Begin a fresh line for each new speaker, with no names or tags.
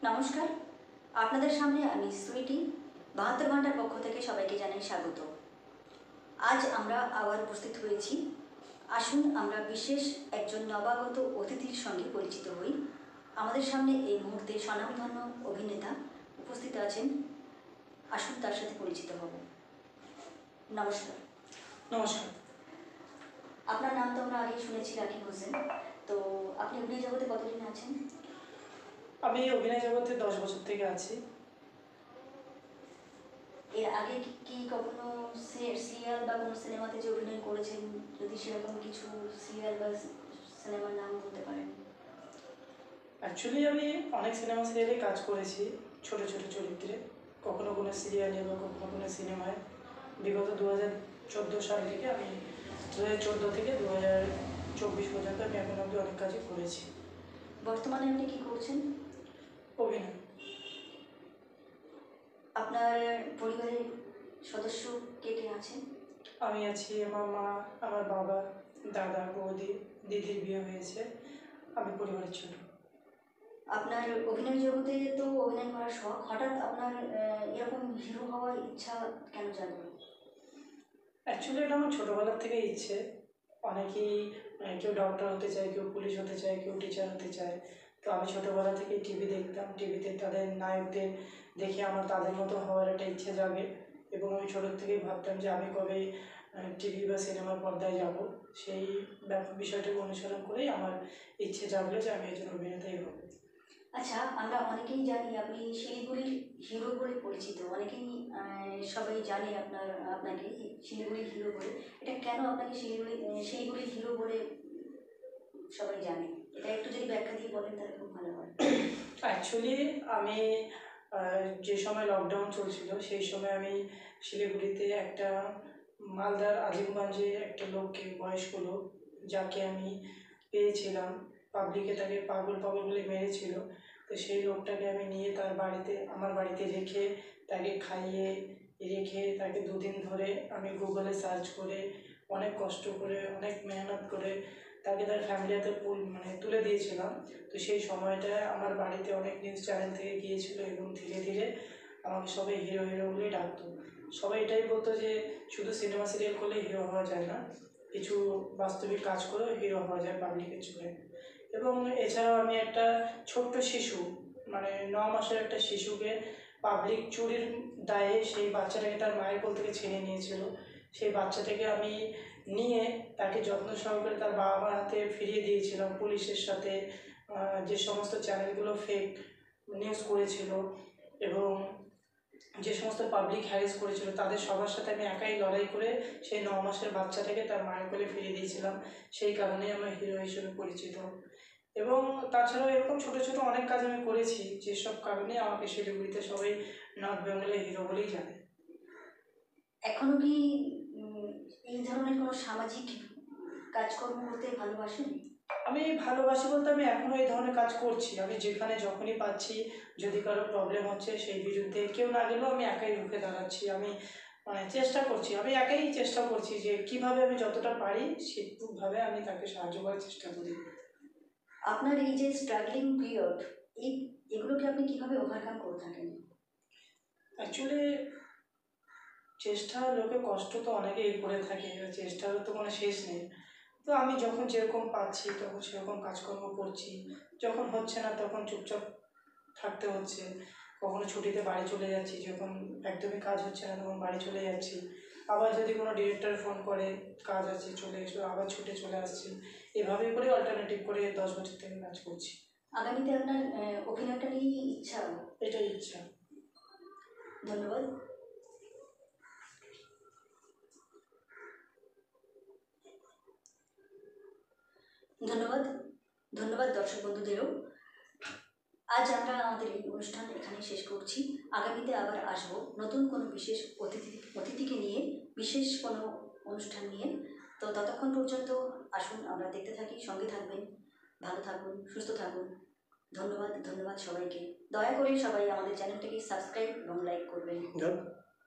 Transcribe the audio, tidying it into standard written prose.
নমস্কার, আপনাদের সামনে আমি সুইটি ৭২ ঘন্টার পক্ষ থেকে সবাইকে জানাই স্বাগত। আজ আমরা আবার উপস্থিত হয়েছি। আসুন আমরা বিশেষ একজন নবাগত অতিথির সঙ্গে পরিচিত হই। আমাদের সামনে এই মুহূর্তে স্বনামধন্য অভিনেতা উপস্থিত আছেন। আসুন তার সাথে পরিচিত হব। নমস্কার।
নমস্কার।
আপনার নাম তো আমরা আগেই শুনেছি, রাকিব হোসেন। তো আপনি অভিনয় জগতে কতদিন আছেন?
আমি অভিনয় জগতে 10 বছর থেকে আছি।
এর আগে কি কখনো সিরিয়াল বা কোনো সিনেমাতে যে অভিনয় করেছেন, যদি সেরকম কিছু সিরিয়াল বা সিনেমার নাম বলতে পারেন?
অ্যাকচুয়ালি আমি অনেক সিনেমা সিরিয়ালে কাজ করেছি, ছোট ছোট চরিত্রে, কখনো কোনো সিরিয়ালে বা কখনো কোনো সিনেমায়। বিগত 2014 সাল থেকে আমি 2014 থেকে 2024 পর্যন্ত আমি এখন অবধি অনেক কাজই করেছি।
বর্তমানে আপনি কি করছেন?
অভিনয়।
আপনার পরিবারের সদস্য কে কে আছেন?
আমি আছি, আমার মা, আমার বাবা, দাদা, বৌদি, দিদির বিয়ে হয়েছে। আমি পরিবারের ছোট।
আপনার অভিনয় জগতে তো অভিনয় করার শখ, হঠাৎ আপনার এরকম হিরো হওয়ার ইচ্ছা কেন জাগলো?
অ্যাকচুয়ালি এটা আমার ছোটোবেলার থেকে ইচ্ছে। অনেকেই কেউ ডক্টর হতে চায়, কেউ পুলিশ হতে চায়, কেউ টিচার হতে চায়। তো আমি ছোটোবেলা থেকেই টিভি দেখতাম, টিভিতে তাদের নায়কদের দেখে আমার তাদের মতো হওয়ার একটা ইচ্ছে জাগে, এবং আমি ছোটোর থেকেই ভাবতাম যে আমি কবে টিভি বা সিনেমার পর্দায় যাব। সেই বিষয়টাকে অনুসরণ করেই আমার ইচ্ছে জাগলো যে আমি একজন অভিনেতাই হব।
আচ্ছা, আমরা অনেকেই জানি আপনি শিলিগুড়ির হিরো বলে পরিচিত। অনেকেই সবাই জানে আপনাকে শিলিগুড়ির হিরো বলে। এটা কেন আপনাকে শিলিগুড়ির হিরো বলে সবাই জানে? এটা একটু যদি ব্যাখ্যা দিয়ে বলেন তাহলে খুব ভালো হয়।
অ্যাকচুয়ালি আমি যে সময় লকডাউন চলছিল সেই সময় আমি শিলিগুড়িতে একটা মালদার আজিমগঞ্জের একটা লোককে, বয়স্ক লোক, যাকে আমি পেয়েছিলাম, পাবলিকে তাকে পাগল পাগল বলে মেরেছিল। তো সেই লোকটাকে আমি নিয়ে তার বাড়িতে, আমার বাড়িতে রেখে, তাকে খাইয়ে রেখে, তাকে 2 দিন ধরে আমি গুগলে সার্চ করে, অনেক কষ্ট করে, অনেক মেহনত করে তাকে তার ফ্যামিলিতে তুলে দিয়েছিলাম। তো সেই সময়টায় আমার বাড়িতে অনেক নিউজ চ্যানেল থেকে গিয়েছিল, এবং ধীরে ধীরে আমাকে সবাই হিরো হিরো বলেই ডাকতো। সবাই এটাই বলতো যে শুধু সিনেমা সিরিয়াল করলে হিরো হওয়া যায় না, কিছু বাস্তবিক কাজ করেও হিরো হওয়া যায় পাবলিকের চোখে। এবং এছাড়াও আমি একটা ছোট্ট শিশু, 9 মাসের একটা শিশুকে পাবলিক চুরির দায়ে সেই বাচ্চাটাকে তার মায়ের কোল থেকে ছিনিয়ে নিয়েছিল। সেই বাচ্চাটাকে আমি নিয়ে তাকে যত্ন সহকারে তার বাবা মার হাতে ফিরিয়ে দিয়েছিলাম। পুলিশের সাথে যে সমস্ত চ্যানেলগুলো ফেক নিউজ করেছিল এবং যে সমস্ত পাবলিক হ্যারেস করেছিল, তাদের সবার সাথে আমি একাই লড়াই করে সেই 9 মাসের বাচ্চাটাকে তার মায়ের কোলে ফিরিয়ে দিয়েছিলাম। সেই কারণেই আমার হিরো হিসেবে পরিচিত। এবং তাছাড়াও এরকম ছোটো ছোটো অনেক কাজ আমি করেছি, যেসব কারণে আমাকে শিলিগুড়িতে সবাই নর্থ বেঙ্গলের হিরো বলেই জানে।
এখনো কি এই ধরনের কোনো সামাজিক কাজকর্ম করতে ভালোবাসেন?
আমি ভালোবাসি বলতে আমি এখনও এই ধরনের কাজ করছি। আমি যেখানে যখনই পাচ্ছি, যদি কারো প্রবলেম হচ্ছে, সেই বিরুদ্ধে কেউ না গেলেও আমি একাই রুখে দাঁড়াচ্ছি। আমি চেষ্টা করছি, আমি একাই চেষ্টা করছি যে কীভাবে আমি যতটা পারি সেভাবে আমি তাকে সাহায্য করার চেষ্টা করি।
আপনার এই যে স্ট্রাগলিং পিরিয়ড, এগুলোকে আপনি কীভাবে ওভারকাম করে থাকেন?
অ্যাকচুয়ালি চেষ্টা, লোকে কষ্ট তো অনেকেই করে থাকে, চেষ্টারও তো কোনো শেষ নেই। তো আমি যখন যেরকম পাচ্ছি তখন সেরকম কাজকর্ম করছি, যখন হচ্ছে না তখন চুপচাপ থাকতে হচ্ছে। কখনো ছুটিতে বাড়ি চলে যাচ্ছি, যখন একদমই কাজ হচ্ছে না তখন বাড়ি চলে যাচ্ছি। আবার যদি কোনো ডিরেক্টর ফোন করে কাজ আছে চলে এসো, আবার ছুটে চলে আসছি। এভাবেই করে অল্টারনেটিভ করে 10 বছর থেকে কাজ করছি।
আগামীতে আপনার অভিনয়টা নিয়ে ইচ্ছা?
এটাই ইচ্ছা।
ধন্যবাদ। ধন্যবাদ ধন্যবাদ দর্শক বন্ধুদেরও। আজ আমরা আমাদের এই অনুষ্ঠান এখানে শেষ করছি। আগামীতে আবার আসবো নতুন কোনো বিশেষ অতিথিকে নিয়ে, বিশেষ কোনো অনুষ্ঠান নিয়ে। তো ততক্ষণ পর্যন্ত আসুন আমরা দেখতে থাকি, সঙ্গে থাকবেন। ভালো থাকুন, সুস্থ থাকুন। ধন্যবাদ সবাইকে। দয়া করে সবাই আমাদের চ্যানেলটাকে সাবস্ক্রাইব এবং লাইক করবেন।